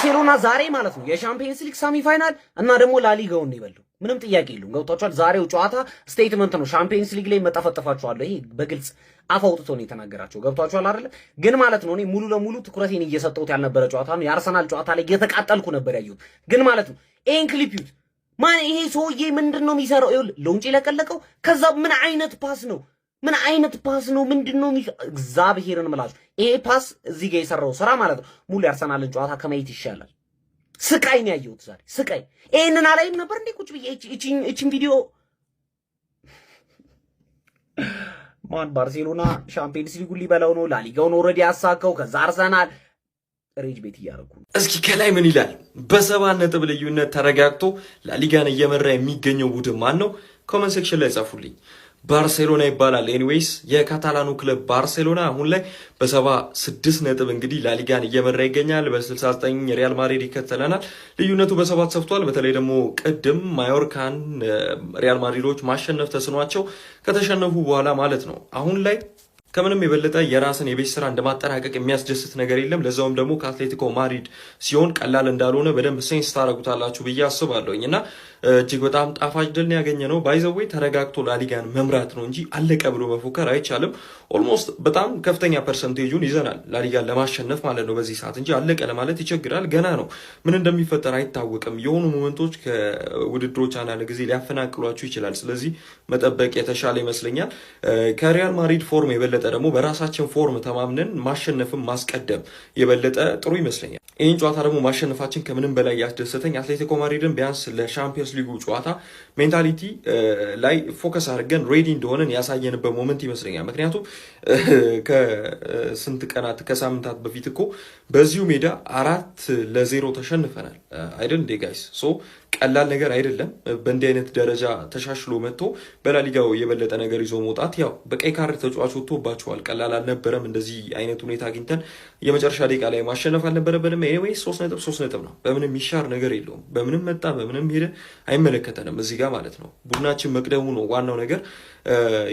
ባርሴሎና ዛሬ ማለት ነው የሻምፒየንስ ሊግ ሰሚ ፋይናል እና ደግሞ ላሊጋውን ነው ይበሉ። ምንም ጥያቄ የለውም። ገብቷችኋል? ዛሬው ጨዋታ ስቴትመንት ነው። ሻምፒየንስ ሊግ ላይ መጣፈጥፋችኋለሁ። ይሄ በግልጽ አፍ አውጥቶ ነው የተናገራቸው። ገብቷችኋል አይደለ? ግን ማለት ነው እኔ ሙሉ ለሙሉ ትኩረቴን እየሰጠሁት ያልነበረ ጨዋታ ነው። የአርሰናል ጨዋታ ላይ እየተቃጠልኩ ነበር ያየሁት። ግን ማለት ነው ይሄን ክሊፕ ዩት ማን ይሄ ሰውዬ ምንድነው የሚሰራው? ይኸውልህ ሎንጭ ለቀለቀው። ከዛ ምን አይነት ፓስ ነው? ምን አይነት ፓስ ነው? ምንድነው እግዚአብሔርን ምላችሁ ይሄ ፓስ እዚህ ጋር የሰራው ስራ ማለት ነው ሙሉ የአርሰናልን ጨዋታ ከማየት ይሻላል። ስቃይ ነው ያየሁት ዛሬ ስቃይ። ይሄንን አላይም ነበር እንዴ ቁጭ ብዬ እቺን ቪዲዮ ማን ባርሴሎና ሻምፒየንስ ሊጉን ሊበላው ነው። ላሊጋውን ኦልሬዲ ያሳካው። ከዛ አርሰናል ሬጅ ቤት እያደረጉ ነው። እስኪ ከላይ ምን ይላል? በ7 ነጥብ ልዩነት ተረጋግቶ ላሊጋን እየመራ የሚገኘው ቡድን ማን ነው? ኮመንት ሴክሽን ላይ ጻፉልኝ። ባርሴሎና ይባላል። ኤኒዌይስ የካታላኑ ክለብ ባርሴሎና አሁን ላይ በ76 ነጥብ እንግዲህ ላሊጋን እየመራ ይገኛል። በ69 ሪያል ማድሪድ ይከተለናል። ልዩነቱ በ7 ሰፍቷል። በተለይ ደግሞ ቅድም ማዮርካን ሪያል ማድሪዶች ማሸነፍ ተስኗቸው ከተሸነፉ በኋላ ማለት ነው አሁን ላይ ከምንም የበለጠ የራስን የቤት ስራ እንደማጠናቀቅ የሚያስደስት ነገር የለም። ለዛውም ደግሞ ከአትሌቲኮ ማድሪድ ሲሆን ቀላል እንዳልሆነ በደንብ ሴንስ ታረጉታላችሁ ብዬ አስባለሁኝ እና እጅግ በጣም ጣፋጭ ድል ነው ያገኘነው። ባይዘዌ ተረጋግቶ ላሊጋን መምራት ነው እንጂ አለቀ ብሎ መፎከር አይቻልም። ኦልሞስት በጣም ከፍተኛ ፐርሰንቴጁን ይዘናል ላሊጋን ለማሸነፍ ማለት ነው በዚህ ሰዓት እንጂ አለቀ ለማለት ይቸግራል። ገና ነው፣ ምን እንደሚፈጠር አይታወቅም። የሆኑ ሞመንቶች ከውድድሮች አንዳንድ ጊዜ ሊያፈናቅሏችሁ ይችላል። ስለዚህ መጠበቅ የተሻለ ይመስለኛል። ከሪያል ማድሪድ ፎርም የበለጠ ደግሞ በራሳችን ፎርም ተማምነን ማሸነፍም ማስቀደም የበለጠ ጥሩ ይመስለኛል። ይህን ጨዋታ ደግሞ ማሸነፋችን ከምንም በላይ ያስደሰተኝ አትሌቲኮ ማድሪድን ቢያንስ ለሻምፒየንስ ሊጉ ጨዋታ ሜንታሊቲ ላይ ፎከስ አድርገን ሬዲ እንደሆነን ያሳየንበት ሞመንት ይመስለኛል። ምክንያቱም ከስንት ቀናት ከሳምንታት በፊት እኮ በዚሁ ሜዳ 4-0 ተሸንፈናል አይደል እንዴ ጋይስ? ሶ ቀላል ነገር አይደለም። በእንዲህ አይነት ደረጃ ተሻሽሎ መጥቶ በላሊጋው የበለጠ ነገር ይዞ መውጣት ያው በቀይ ካርድ ተጫዋች ወጥቶባቸዋል። ቀላል አልነበረም። እንደዚህ አይነት ሁኔታ አግኝተን የመጨረሻ ደቂቃ ላይ ማሸነፍ አልነበረብንም። ኤኒዌይስ 3 ነጥብ ነው። በምንም የሚሻር ነገር የለውም። በምንም መጣ በምንም ሄደ አይመለከተንም እዚህ ጋር ማለት ነው። ቡድናችን መቅደሙ ነው ዋናው ነገር።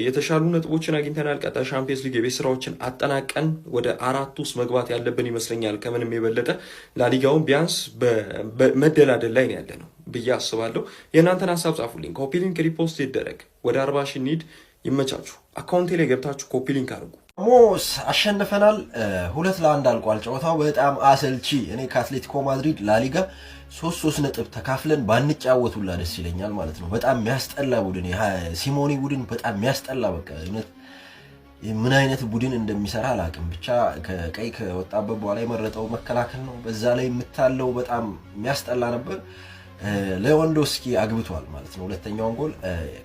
የተሻሉ ነጥቦችን አግኝተናል። ቀጣይ ሻምፒየንስ ሊግ የቤት ስራዎችን አጠናቀን ወደ 4 ውስጥ መግባት ያለብን ይመስለኛል። ከምንም የበለጠ ላሊጋውን ቢያንስ በመደላደል ላይ ነው ያለ ነው ብዬ አስባለሁ። የእናንተን ሀሳብ ጻፉልኝ። ኮፒ ሊንክ ሪፖስት ይደረግ። ወደ 40 ሺህ ኒድ ይመቻችሁ። አካውንቴ ላይ ገብታችሁ ኮፒ ሊንክ አድርጉ። ሞስ አሸንፈናል። 2-1 አልቋል ጨዋታው። በጣም አሰልቺ። እኔ ከአትሌቲኮ ማድሪድ ላሊጋ 3 ነጥብ ተካፍለን ባንጫወቱላ ደስ ይለኛል ማለት ነው። በጣም የሚያስጠላ ቡድን ሲሞኒ ቡድን በጣም የሚያስጠላ በቃ ምን አይነት ቡድን እንደሚሰራ አላውቅም። ብቻ ከቀይ ከወጣበት በኋላ የመረጠው መከላከል ነው። በዛ ላይ የምታለው በጣም የሚያስጠላ ነበር። ሌዋንዶስኪ አግብቷል ማለት ነው። ሁለተኛውን ጎል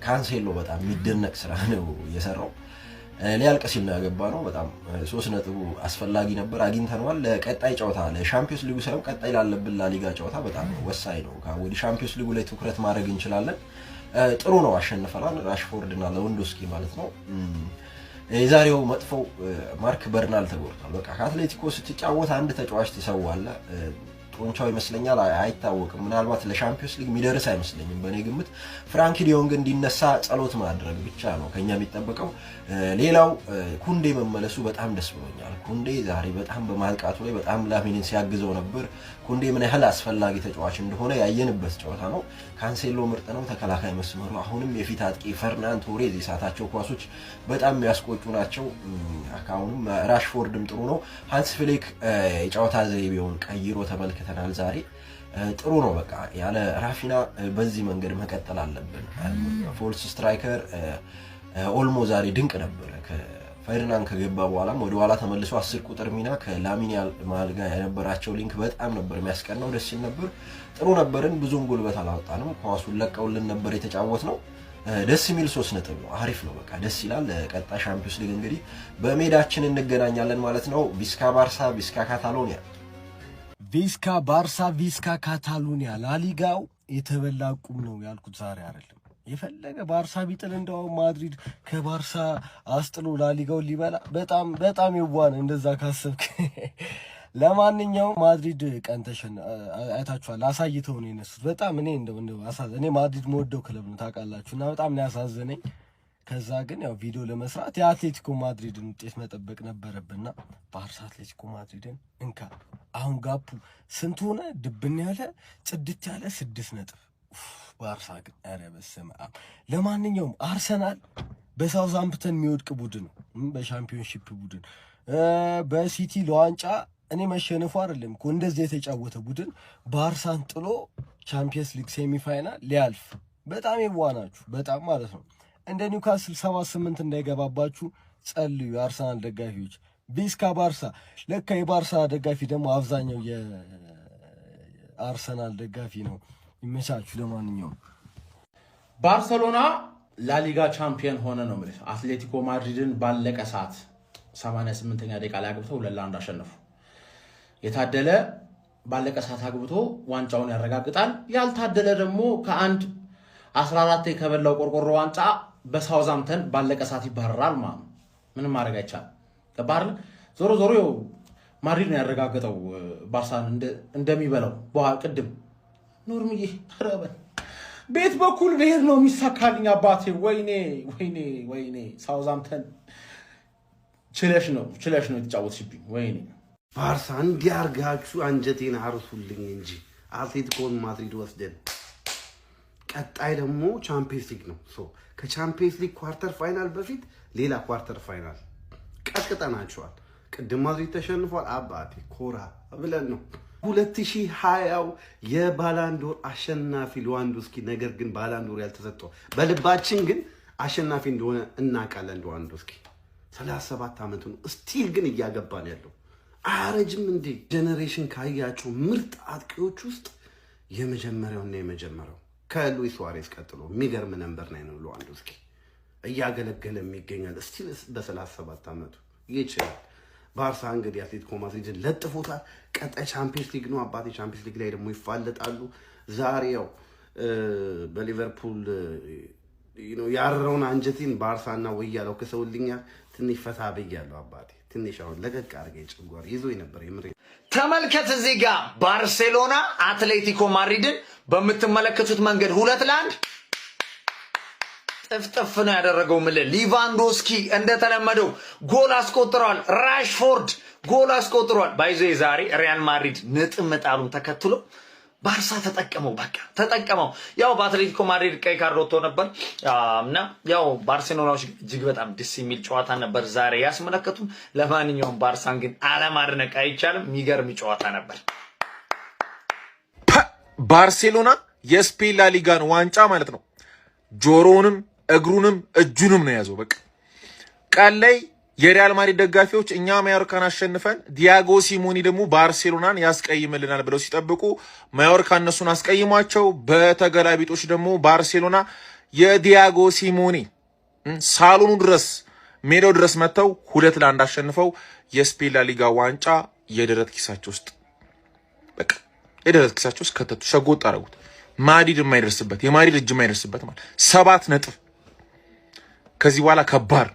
ካንሴሎ በጣም የሚደነቅ ስራ ነው የሰራው። ሊያልቅ ሲል ነው ያገባ ነው። በጣም 3 ነጥቡ አስፈላጊ ነበር፣ አግኝተነዋል። ለቀጣይ ጨዋታ ለሻምፒዮንስ ሊጉ ሳይሆን ቀጣይ ላለብን ላሊጋ ጨዋታ በጣም ወሳኝ ነው። ወደ ሻምፒዮንስ ሊጉ ላይ ትኩረት ማድረግ እንችላለን። ጥሩ ነው፣ አሸንፈናል። ራሽፎርድ እና ሌዋንዶስኪ ማለት ነው። የዛሬው መጥፎው ማርክ በርናል ተጎድቷል። በቃ ከአትሌቲኮ ስትጫወት አንድ ተጫዋች ትሰዋለህ። ጡንቻው ይመስለኛል አይታወቅም። ምናልባት ለሻምፒዮንስ ሊግ የሚደርስ አይመስለኝም በእኔ ግምት። ፍራንኪ ዲዮንግ እንዲነሳ ጸሎት ማድረግ ብቻ ነው ከኛ የሚጠበቀው። ሌላው ኩንዴ መመለሱ በጣም ደስ ብሎኛል። ኩንዴ ዛሬ በጣም በማጥቃቱ ላይ በጣም ላሚንን ሲያግዘው ነበር። ኩንዴ ምን ያህል አስፈላጊ ተጫዋች እንደሆነ ያየንበት ጨዋታ ነው። ካንሴሎ ምርጥ ነው። ተከላካይ መስመሩ አሁንም የፊት አጥቂ ፈርናን ቶሬዝ የሳታቸው ኳሶች በጣም የሚያስቆጩ ናቸው። አሁንም ራሽፎርድም ጥሩ ነው። ሃንስ ፍሊክ የጨዋታ ዘይቤውን ቀይሮ ተመልክተናል ዛሬ። ጥሩ ነው። በቃ ያለ ራፊና በዚህ መንገድ መቀጠል አለብን። ፎልስ ስትራይከር ኦልሞ ዛሬ ድንቅ ነበር። ፈርናንድ ከገባ በኋላም ወደ ኋላ ተመልሶ 10 ቁጥር ሚና ከላሚን ያማል ጋር የነበራቸው ሊንክ በጣም ነበር የሚያስቀናው። ደስ ይል ነበር። ጥሩ ነበርን። ብዙም ጉልበት አላወጣንም። ኳሱን ለቀውልን ነበር የተጫወት ነው። ደስ የሚል 3 ነጥብ ነው። አሪፍ ነው። በቃ ደስ ይላል። ቀጣይ ሻምፒዮንስ ሊግ እንግዲህ በሜዳችን እንገናኛለን ማለት ነው። ቪስካ ባርሳ፣ ቪስካ ካታሎኒያ፣ ቪስካ ባርሳ፣ ቪስካ ካታሎኒያ። ላሊጋው የተበላ ቁም ነው ያልኩት ዛሬ አይደለም። የፈለገ ባርሳ ቢጥል እንደው ማድሪድ ከባርሳ አስጥሎ ላሊጋውን ሊበላ በጣም ይዋን እንደዛ ካሰብክ። ለማንኛውም ማድሪድ ቀን አይታችኋል፣ አሳይተው ነው የነሱት። በጣም እኔ እንደው እኔ ማድሪድ መወደው ክለብ ነው ታውቃላችሁ፣ እና በጣም ነው ያሳዘነኝ። ከዛ ግን ያው ቪዲዮ ለመስራት የአትሌቲኮ ማድሪድን ውጤት መጠበቅ ነበረብንና ባርሳ አትሌቲኮ ማድሪድን እንካ አሁን ጋፑ ስንት ሆነ? ድብን ያለ ጽድት ያለ 6 ነጥብ። ባርሳ ግን ኧረ በስመ አብ። ለማንኛውም አርሰናል በሳውዛምፕተን የሚወድቅ ቡድን ነው፣ በሻምፒዮንሺፕ ቡድን በሲቲ ለዋንጫ እኔ መሸነፉ አይደለም እኮ እንደዚህ የተጫወተ ቡድን ባርሳን ጥሎ ቻምፒየንስ ሊግ ሴሚፋይናል ሊያልፍ በጣም የዋናችሁ በጣም ማለት ነው። እንደ ኒውካስል 78 እንዳይገባባችሁ ጸልዩ የአርሰናል ደጋፊዎች። ቪስካ ባርሳ። ለካ የባርሳ ደጋፊ ደግሞ አብዛኛው የአርሰናል ደጋፊ ነው። ይመቻችሁ። ለማንኛውም ባርሰሎና ላሊጋ ቻምፒየን ሆነ ነው ማለት። አትሌቲኮ ማድሪድን ባለቀ ሰዓት 88ኛ ደቂቃ ላይ አግብተው 2-1 አሸነፉ። የታደለ ባለቀ ሰዓት አግብቶ ዋንጫውን ያረጋግጣል። ያልታደለ ደግሞ ከአንድ 14 ከበላው ቆርቆሮ ዋንጫ በሳውዛምተን ባለቀ ሰዓት ይባረራል ማለት ነው። ምንም ማድረግ አይቻልም። ከባር ዞሮ ማድሪድ ነው ያረጋገጠው ባርሳን እንደሚበላው። ቅድም ኖርምዬ ተረበን ቤት በኩል ብሄር ነው የሚሳካልኝ አባቴ። ወይኔ ሳውዛምተን ችለሽ ነው የተጫወትሽብኝ። ወይኔ ባርሳ እንዲያርጋችሁ አንጀቴን አርሱልኝ እንጂ አትሌቲኮን ማድሪድ ወስደን ቀጣይ ደግሞ ቻምፒየንስ ሊግ ነው። ከቻምፒየንስ ሊግ ኳርተር ፋይናል በፊት ሌላ ኳርተር ፋይናል ቀጥቅጠናቸዋል። ቅድም ማድሪድ ተሸንፏል። አባቴ ኮራ ብለን ነው 2020 የባላንዶር አሸናፊ ሌዋንዶስኪ። ነገር ግን ባላንዶር ያልተሰጠው በልባችን ግን አሸናፊ እንደሆነ እናውቃለን። ሌዋንዶስኪ 37 ዓመቱ ነው። ስቲል ግን እያገባን ያለው አረጅም እንዴ። ጄኔሬሽን ካያቸው ምርጥ አጥቂዎች ውስጥ የመጀመሪያው ከሉዊስ ሱዋሬዝ ቀጥሎ የሚገርም ነምበር ነው ሌዋንዶስኪ። እያገለገለ የሚገኛል ስቲል በ37 ዓመቱ ይችላል። ባርሳ እንግዲህ አትሌቲኮ ማድሪድን ለጥፎታል። ቀጣይ ቻምፒየንስ ሊግ ነው አባቴ። ቻምፒየንስ ሊግ ላይ ደግሞ ይፋለጣሉ። ዛሬ ያው በሊቨርፑል ያረውን አንጀቴን ባርሳና ወያለው ከሰውልኛል። ትንሽ ፈታ ብያለሁ አባቴ። ትንሽ አሁን ለቀቅ አድርገኝ ጭጓር ይዞኝ ነበር የምሬ። ተመልከት እዚህ ጋር ባርሴሎና አትሌቲኮ ማድሪድን በምትመለከቱት መንገድ 2-1 ጥፍጥፍ ነው ያደረገው። ሊቫንዶስኪ እንደተለመደው ጎል አስቆጥሯል። ራሽፎርድ ጎል አስቆጥሯል። ባይዞ ዛሬ ሪያል ማድሪድ ነጥብ መጣሉን ተከትሎ ባርሳ ተጠቀመው። ያው በአትሌቲኮ ማድሪድ ቀይ ካርድ ወጥቶ ነበር እና ያው ባርሴሎናዎች እጅግ በጣም ደስ የሚል ጨዋታ ነበር ዛሬ ያስመለከቱን። ለማንኛውም ባርሳን ግን አለማድነቅ አይቻልም። የሚገርም ጨዋታ ነበር። ባርሴሎና የስፔን ላሊጋን ዋንጫ ማለት ነው ጆሮውንም እግሩንም እጁንም ነው ያዘው። በቃ ቃል ላይ የሪያል ማድሪድ ደጋፊዎች እኛ ማዮርካን አሸንፈን ዲያጎ ሲሞኒ ደግሞ ባርሴሎናን ያስቀይምልናል ብለው ሲጠብቁ ማዮርካ እነሱን አስቀይሟቸው፣ በተገላቢጦች ደግሞ ባርሴሎና የዲያጎ ሲሞኒ ሳሎኑ ድረስ ሜዳው ድረስ መጥተው 2-1 አሸንፈው የስፔን ላሊጋ ዋንጫ የደረት ኪሳቸው ውስጥ በቃ የደረት ኪሳቸው ውስጥ ከተቱ፣ ሸጎጥ አደረጉት። ማድሪድ የማይደርስበት የማድሪድ እጅ የማይደርስበት ማለት 7 ነጥብ ከዚህ በኋላ ከባድ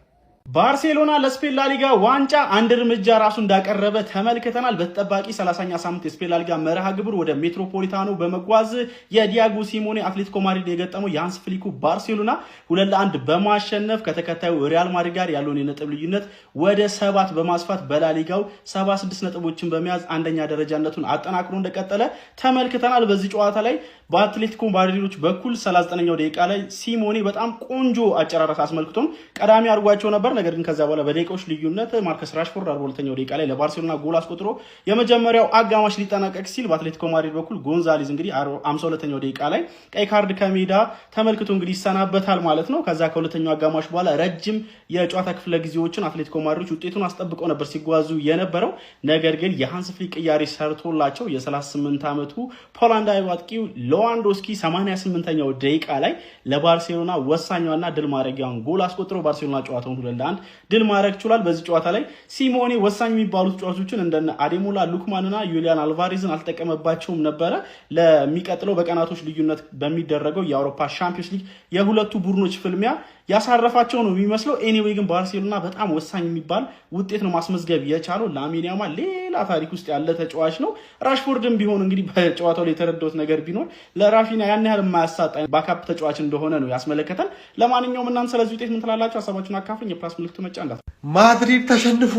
ባርሴሎና ለስፔን ላሊጋ ዋንጫ አንድ እርምጃ ራሱ እንዳቀረበ ተመልክተናል። በተጠባቂ 30ኛ ሳምንት የስፔን ላሊጋ መርሃ ግብር ወደ ሜትሮፖሊታኖ በመጓዝ የዲያጎ ሲሞኔ አትሌቲኮ ማድሪድ የገጠመው የሃንስ ፍሊኩ ባርሴሎና 2-1 በማሸነፍ ከተከታዩ ሪያል ማድሪድ ጋር ያለውን የነጥብ ልዩነት ወደ 7 በማስፋት በላሊጋው 76 ነጥቦችን በመያዝ አንደኛ ደረጃነቱን አጠናክሮ እንደቀጠለ ተመልክተናል። በዚህ ጨዋታ ላይ በአትሌቲኮ ማድሪዶች በኩል 39ኛው ደቂቃ ላይ ሲሞኔ በጣም ቆንጆ አጨራረስ አስመልክቶም ቀዳሚ አድርጓቸው ነበር። ነገር ግን ከዛ በኋላ በደቂቃዎች ልዩነት ማርከስ ራሽፎርድ 42ኛው ደቂቃ ላይ ለባርሴሎና ጎል አስቆጥሮ የመጀመሪያው አጋማሽ ሊጠናቀቅ ሲል በአትሌቲኮ ማድሪድ በኩል ጎንዛሌዝ እንግዲህ 52ኛው ደቂቃ ላይ ቀይ ካርድ ከሜዳ ተመልክቶ እንግዲህ ይሰናበታል ማለት ነው። ከዛ ከሁለተኛው አጋማሽ በኋላ ረጅም የጨዋታ ክፍለ ጊዜዎችን አትሌቲኮ ማድሪዶች ውጤቱን አስጠብቀው ነበር ሲጓዙ የነበረው። ነገር ግን የሃንስ ፍሊክ ቅያሬ ሰርቶላቸው የ38 ዓመቱ ፖላንዳዊ አጥቂው ሌዋንዶስኪ 88ኛው ደቂቃ ላይ ለባርሴሎና ወሳኛዋና ድል ማድረጊያውን ጎል አስቆጥሮ ባርሴሎና ጨዋታውን ለ1 ድል ማድረግ ችሏል። በዚህ ጨዋታ ላይ ሲሞኔ ወሳኝ የሚባሉት ተጫዋቾችን እንደነ አዴሞላ ሉክማንና ዩሊያን አልቫሬዝን አልተጠቀመባቸውም ነበረ። ለሚቀጥለው በቀናቶች ልዩነት በሚደረገው የአውሮፓ ሻምፒዮንስ ሊግ የሁለቱ ቡድኖች ፍልሚያ ያሳረፋቸው ነው የሚመስለው። ኤኒዌይ ግን ባርሴሎና በጣም ወሳኝ የሚባል ውጤት ነው ማስመዝገብ የቻለው። ላሚን ያማል ሌላ ታሪክ ውስጥ ያለ ተጫዋች ነው። ራሽፎርድም ቢሆን እንግዲህ በጨዋታው ላይ የተረዳሁት ነገር ቢኖር ለራፊና ያን ያህል የማያሳጣ ባካፕ ተጫዋች እንደሆነ ነው ያስመለከተን። ለማንኛውም እናንተ ስለዚህ ውጤት ምን ትላላችሁ? ሀሳባችሁን አካፍሉኝ። የፕላስ ምልክቱ መጫ እንዳት ማድሪድ ተሸንፎ፣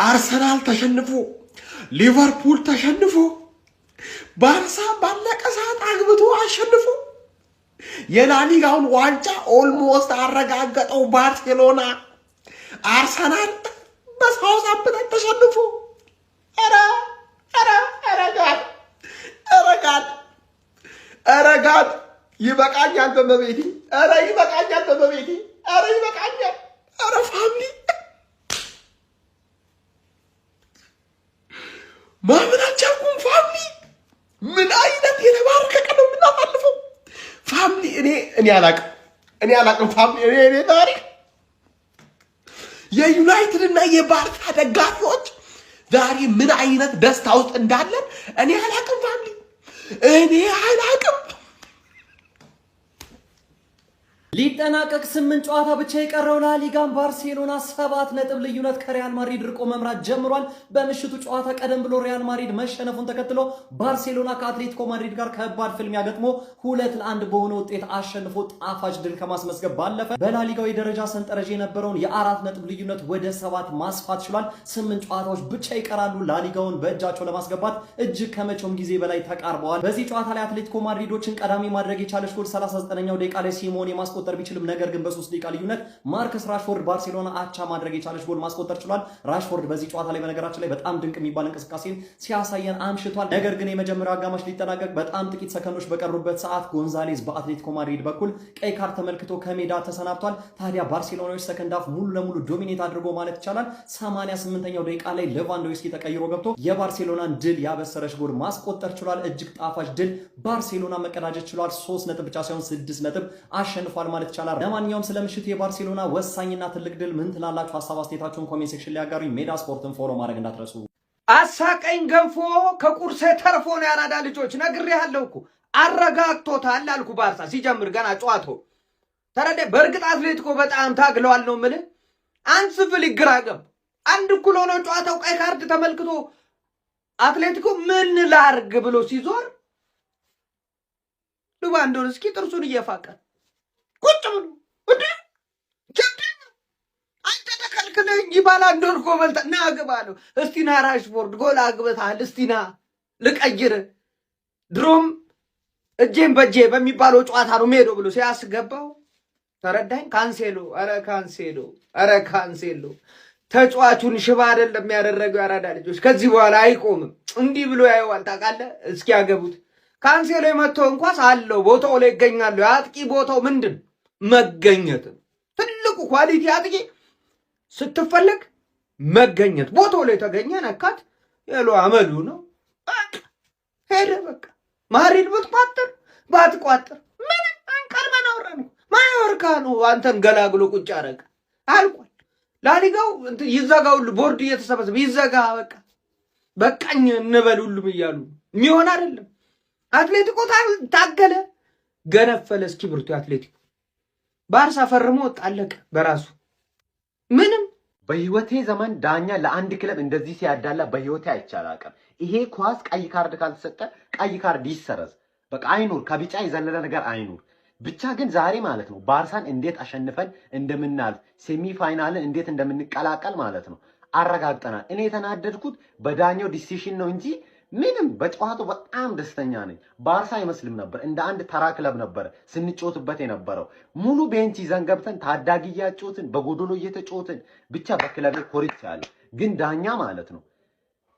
አርሰናል ተሸንፎ፣ ሊቨርፑል ተሸንፎ፣ ባርሳ ባለቀ ሰዓት አግብቶ አሸንፎ የላሊጋውን ዋንጫ ኦልሞስት አረጋገጠው ባርሴሎና። አርሰናል በሳውዛምፕተን ተሸንፎ ረጋድ ይበቃኛል በመቤቴ ይበቃኛል በመቤቴ ይበቃኛል። ፋሚሊ ማመን አልቻልኩም። ፋሚሊ ምን አይነት የተባረከ ቀን ነው የምናሳልፈው? ፋሚሊ እኔ አላቅም ፋሚሊ እኔ ታሪክ የዩናይትድ እና የባርሳ ደጋፊዎች ዛሬ ምን አይነት ደስታ ውስጥ እንዳለን እኔ አላቅም ፋሚሊ እኔ አላቅም። ሊጠናቀቅ 8 ጨዋታ ብቻ የቀረው ላሊጋን ባርሴሎና 7 ነጥብ ልዩነት ከሪያል ማድሪድ ርቆ መምራት ጀምሯል። በምሽቱ ጨዋታ ቀደም ብሎ ሪያል ማድሪድ መሸነፉን ተከትሎ ባርሴሎና ከአትሌቲኮ ማድሪድ ጋር ከባድ ፍልሚያ ገጥሞ 2-1 በሆነ ውጤት አሸንፎ ጣፋጭ ድል ከማስመዝገብ ባለፈ በላሊጋው የደረጃ ሰንጠረዥ የነበረውን የ4 ነጥብ ልዩነት ወደ 7 ማስፋት ችሏል። 8 ጨዋታዎች ብቻ ይቀራሉ ላሊጋውን በእጃቸው ለማስገባት እጅግ ከመቼውም ጊዜ በላይ ተቃርበዋል። በዚህ ጨዋታ ላይ አትሌቲኮ ማድሪዶችን ቀዳሚ ማድረግ የቻለች ጎል 39ኛው ደቂቃ ላይ ሲሞኔ ማስቆጠር ቢችልም ነገር ግን በ3 ደቂቃ ልዩነት ማርከስ ራሽፎርድ ባርሴሎና አቻ ማድረግ የቻለች ጎል ማስቆጠር ችሏል። ራሽፎርድ በዚህ ጨዋታ ላይ በነገራችን ላይ በጣም ድንቅ የሚባል እንቅስቃሴን ሲያሳየን አምሽቷል። ነገር ግን የመጀመሪያው አጋማሽ ሊጠናቀቅ በጣም ጥቂት ሰከንዶች በቀሩበት ሰዓት ጎንዛሌዝ በአትሌቲኮ ማድሪድ በኩል ቀይ ካርድ ተመልክቶ ከሜዳ ተሰናብቷል። ታዲያ ባርሴሎናዎች ሰከንድ ሃፍ ሙሉ ለሙሉ ዶሚኔት አድርጎ ማለት ይቻላል 88ኛው ደቂቃ ላይ ሌቫንዶቭስኪ ተቀይሮ ገብቶ የባርሴሎናን ድል ያበሰረች ጎል ማስቆጠር ችሏል። እጅግ ጣፋጭ ድል ባርሴሎና መቀዳጀት ችሏል። 3 ነጥብ ብቻ ሳይሆን 6 ነጥብ አሸንፏል ማለት ይቻላል። ለማንኛውም ስለምሽቱ የባርሴሎና ወሳኝና ትልቅ ድል ምን ትላላችሁ? ሀሳብ አስተያየታችሁን ኮሜንት ሴክሽን ላይ ያጋሩኝ። ሜዳ ስፖርትን ፎሎ ማድረግ እንዳትረሱ። አሳቀኝ ገንፎ ከቁርሴ ተርፎ ነው ያራዳ ልጆች ነግሬሃለሁ እኮ አረጋግቶታል አልኩ። ባርሳ ሲጀምር ገና ጨዋታው ተረደ። በእርግጥ አትሌቲኮ በጣም ታግለዋል ነው የምልህ። አንስ ፍሊክ ግራ ገባ። አንድ እኩል ሆኖ ጨዋታው ቀይ ካርድ ተመልክቶ አትሌቲኮ ምን ላርግ ብሎ ሲዞር ሌቫንዶቭስኪ ጥርሱን እየፋቀ ቁጭ ብሎ እንዴ ቻምፒዮን አንተ ተከልክለህ እንጂ ባላንዶር ጎበልታ ና አግባለሁ። እስቲ ና ራሽፎርድ ጎል አግብተሃል፣ እስቲ ና ልቀይር። ድሮም እጄን በጄ በሚባለው ጨዋታ ነው ሜዶ ብሎ ሲያስገባው ተረዳኝ። ኧረ ካንሴሎ ተጫዋቹን ሽባ አይደለም ያደረገው። ያራዳ ልጆች ከዚህ በኋላ አይቆምም። እንዲህ ብሎ ያየዋል ታውቃለህ። እስኪ ያገቡት ካንሴሎ የመተው እንኳን አለው ቦታው ላይ ይገኛሉ። አጥቂ ቦታው ምንድን መገኘት ትልቁ ኳሊቲ አጥቂ ስትፈለግ መገኘት። ቦታው ላይ ተገኘ ነካት ያሎ አመሉ ነው። ሄደ በቃ። ማድሪድ ብትቋጥር ባትቋጥር ምን አንቀርመን አወራን። ማዮርካ ነው አንተን ገላግሎ ቁጭ አረጋ አልቋል። ላሊጋው ይዘጋው፣ ቦርድ እየተሰበሰበ ይዘጋ በቃ በቃኝ እንበል ሁሉም እያሉ የሚሆን አይደለም። አትሌቲኮ ታገለ ገነፈለ። እስኪብርቱ አትሌቲኮ ባርሳ ፈርሞ አለቀ በራሱ ምንም። በህይወቴ ዘመን ዳኛ ለአንድ ክለብ እንደዚህ ሲያዳላ በህይወቴ አይቻላቀም። ይሄ ኳስ ቀይ ካርድ ካልተሰጠ ቀይ ካርድ ይሰረዝ፣ በቃ አይኑር፣ ከቢጫ የዘለለ ነገር አይኑር። ብቻ ግን ዛሬ ማለት ነው ባርሳን እንዴት አሸንፈን እንደምናልፍ ሴሚ ፋይናልን እንዴት እንደምንቀላቀል ማለት ነው አረጋግጠናል። እኔ የተናደድኩት በዳኛው ዲሲሽን ነው እንጂ ምንም በጨዋታው በጣም ደስተኛ ነኝ። ባርሳ አይመስልም ነበር፣ እንደ አንድ ተራ ክለብ ነበር ስንጮትበት የነበረው። ሙሉ ቤንች ይዘን ገብተን ታዳጊ እያጮትን በጎዶሎ እየተጮትን ብቻ በክለቤ ኮሪት ያለ ግን ዳኛ ማለት ነው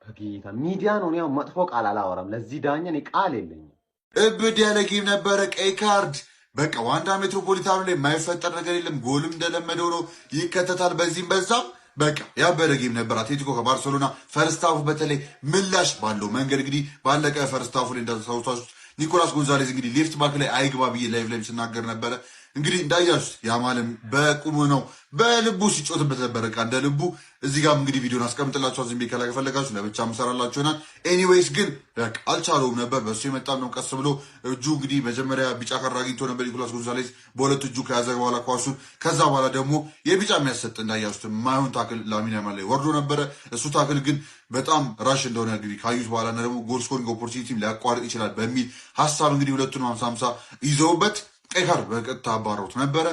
በጌታ ሚዲያ ነው። ያው መጥፎ ቃል አላወራም ለዚህ ዳኛ እኔ ቃል የለኝም። እብድ ያለ ጌም ነበረ። ቀይ ካርድ በቃ ዋንዳ ሜትሮፖሊታኑ ላይ የማይፈጠር ነገር የለም። ጎልም እንደለመደው ነው ይከተታል፣ በዚህም በዛም በቃ ያበረ ጌም ነበር። አትሌቲኮ ከባርሴሎና ፈርስታፉ በተለይ ምላሽ ባለው መንገድ እንግዲህ ባለቀ ፈርስታፉ ላይ እንደተሳውቷችሁ ኒኮላስ ጎንዛሌዝ እንግዲህ ሌፍት ባክ ላይ አይግባ ብዬ ላይቭ ላይ ስናገር ነበረ። እንግዲህ እንዳያችሁት ያማልም በቁሙ ነው በልቡ ሲጮትበት ነበር። በቃ እንደ ልቡ። እዚህ ጋር እንግዲህ ቪዲዮን አስቀምጥላችኋል። ዝም ብዬ ከላይ ከፈለጋችሁ ለብቻ ምሰራላችሁ ይሆናል። ኤኒዌይስ ግን በቃ አልቻለውም ነበር። በሱ የመጣም ነው ቀስ ብሎ እጁ እንግዲህ መጀመሪያ ቢጫ ካርድ አግኝቶ ነበር ኒኮላስ ጎንዛሌዝ በሁለት እጁ ከያዘ በኋላ ኳሱን። ከዛ በኋላ ደግሞ የቢጫ የሚያሰጥ እንዳያችሁት የማይሆን ታክል ላሚን ያማል ላይ ወርዶ ነበረ። እሱ ታክል ግን በጣም ራሽ እንደሆነ እንግዲህ ካዩት በኋላ እና ደግሞ ጎል ስኮሪንግ ኦፖርቹኒቲም ሊያቋርጥ ይችላል በሚል ሀሳብ እንግዲህ ሁለቱንም 50-50 ይዘውበት ቀይ ካርድ በቀጥታ አባረውት ነበረ።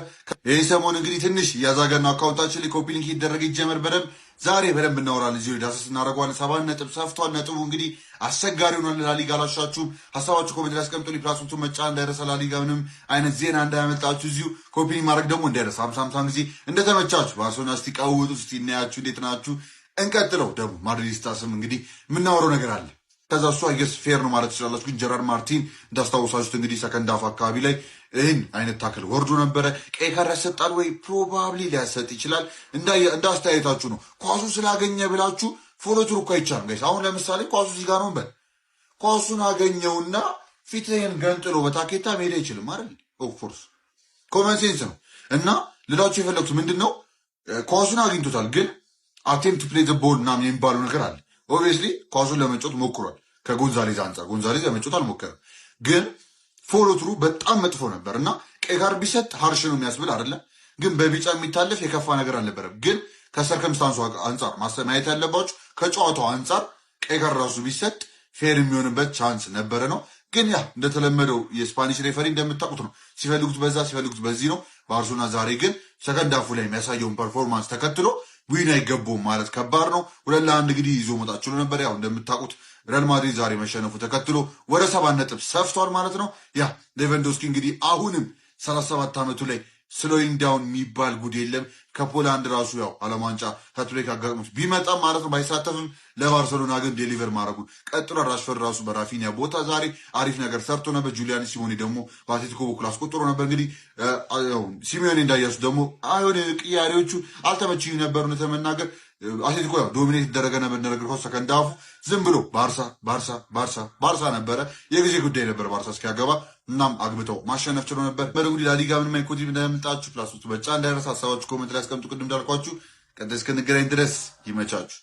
ይህ ሰሞን እንግዲህ ትንሽ እያዛገና አካውንታችን ላይ ኮፒ ሊንክ ይደረግ ይጀመር በደንብ ዛሬ በደንብ እናወራለን። እዚሁ ዳሰስ እናደርገዋለን። 7 ነጥብ ሰፍቷል። ነጥቡ እንግዲህ አስቸጋሪ ሆኗል። ላሊጋ አላሻችሁም? ሀሳባችሁ ኮሜንት ላይ አስቀምጡልኝ። ፕላስቱ መጫ እንዳይረሳ። ላሊጋ ምንም አይነት ዜና እንዳያመልጣችሁ። እዚሁ ኮፒ ሊንክ ማድረግ ደግሞ እንዳይረሳ። 50-50 ጊዜ እንደተመቻችሁ ባርሴሎና እስቲ ቀውጡ፣ እስቲ እናያችሁ እንዴት ናችሁ። እንቀጥለው ደግሞ ማድሪዲስታስም እንግዲህ የምናወራው ነገር አለ። ከዛ እሱ አይገስ ፌር ነው ማለት ትችላላችሁ። ግን ጀራርድ ማርቲን እንዳስታውሳችሁት እንግዲህ ሰከንድ ሃፍ አካባቢ ላይ ይህን አይነት ታክል ወርዶ ነበረ። ቀይ ካርድ ያሰጣል ወይ? ፕሮባብሊ ሊያሰጥ ይችላል። እንዳስተያየታችሁ ነው። ኳሱ ስላገኘ ብላችሁ ፎሎ ትሩ እኮ አይቻልም ጋይስ። አሁን ለምሳሌ ኳሱ እዚህ ጋር ነው በል፣ ኳሱን አገኘውና ፊትህን ገንጥሎ በታኬታ መሄድ አይችልም አይደል? ኦፍኮርስ ኮመን ሴንስ ነው። እና ልላችሁ የፈለግቱ ምንድን ነው፣ ኳሱን አግኝቶታል፣ ግን አቴምፕት ቱ ፕሌይ ዘ ቦል ምናምን የሚባለው ነገር አለ። ኦብቪየስሊ ኳሱን ለመጮት ሞክሯል ከጎንዛሌዝ አንጻር። ጎንዛሌዝ ለመጮት አልሞከረም፣ ግን ፎሎ ትሩ በጣም መጥፎ ነበር እና ቀይ ካርድ ቢሰጥ ሀርሽ ነው የሚያስብል አይደለም። ግን በቢጫ የሚታለፍ የከፋ ነገር አልነበረም። ግን ከሰርከምስታንሱ አንጻር ማየት ያለባችሁ ከጨዋታው አንጻር ቀይ ካርድ ራሱ ቢሰጥ ፌር የሚሆንበት ቻንስ ነበረ ነው። ግን ያ እንደተለመደው የስፓኒሽ ሬፈሪ እንደምታውቁት ነው፣ ሲፈልጉት በዛ ሲፈልጉት በዚህ ነው። ባርሴሎና ዛሬ ግን ሰከንድ ሃፉ ላይ የሚያሳየውን ፐርፎርማንስ ተከትሎ ዊን አይገባውም ማለት ከባድ ነው። 2-1 እንግዲህ ይዞ መውጣት ችሎ ነበር። ያው እንደምታውቁት ሪያል ማድሪድ ዛሬ መሸነፉ ተከትሎ ወደ 7 ነጥብ ሰፍቷል ማለት ነው። ያ ሌቫንዶስኪ እንግዲህ አሁንም 37 ዓመቱ ላይ ስሎዊንግ ዳውን የሚባል ጉድ የለም። ከፖላንድ ራሱ ያው ዓለም ዋንጫ ሃትሪክ አጋጥሞት ቢመጣም ማለት ነው ባይሳተፍም ለባርሰሎና ግን ዴሊቨር ማድረጉ ቀጥሏል። ራሽፈርድ ራሱ በራፊኒያ ቦታ ዛሬ አሪፍ ነገር ሰርቶ ነበር። ጁሊያን ሲሞኔ ደግሞ በአትሌቲኮ በኩል አስቆጥሮ ነበር። እንግዲህ ሲሚዮኔ እንዳያሱ ደግሞ አይሆን ቅያሬዎቹ አልተመችኝ ነበር ነው ተመናገር። አትሌቲኮ ያው ዶሚኔት ይደረገ ነበር እንደነገርኩት። ሰከንድ ሃፉ ዝም ብሎ ባርሳ ነበረ። የጊዜ ጉዳይ ነበር ባርሳ እስኪያገባ። እናም አግብተው ማሸነፍ ችሎ ነበር። በደጉዲ ላሊጋ ምንም አይነት ኮቲቭ እንዳያመልጣችሁ። ፕላስ ውስጥ በጫ እንዳይረሳ። ሀሳባችሁ ኮሜንት ላይ አስቀምጡ። ቅድም እንዳልኳችሁ ቀጣይ እስክንገናኝ ድረስ ይመቻችሁ።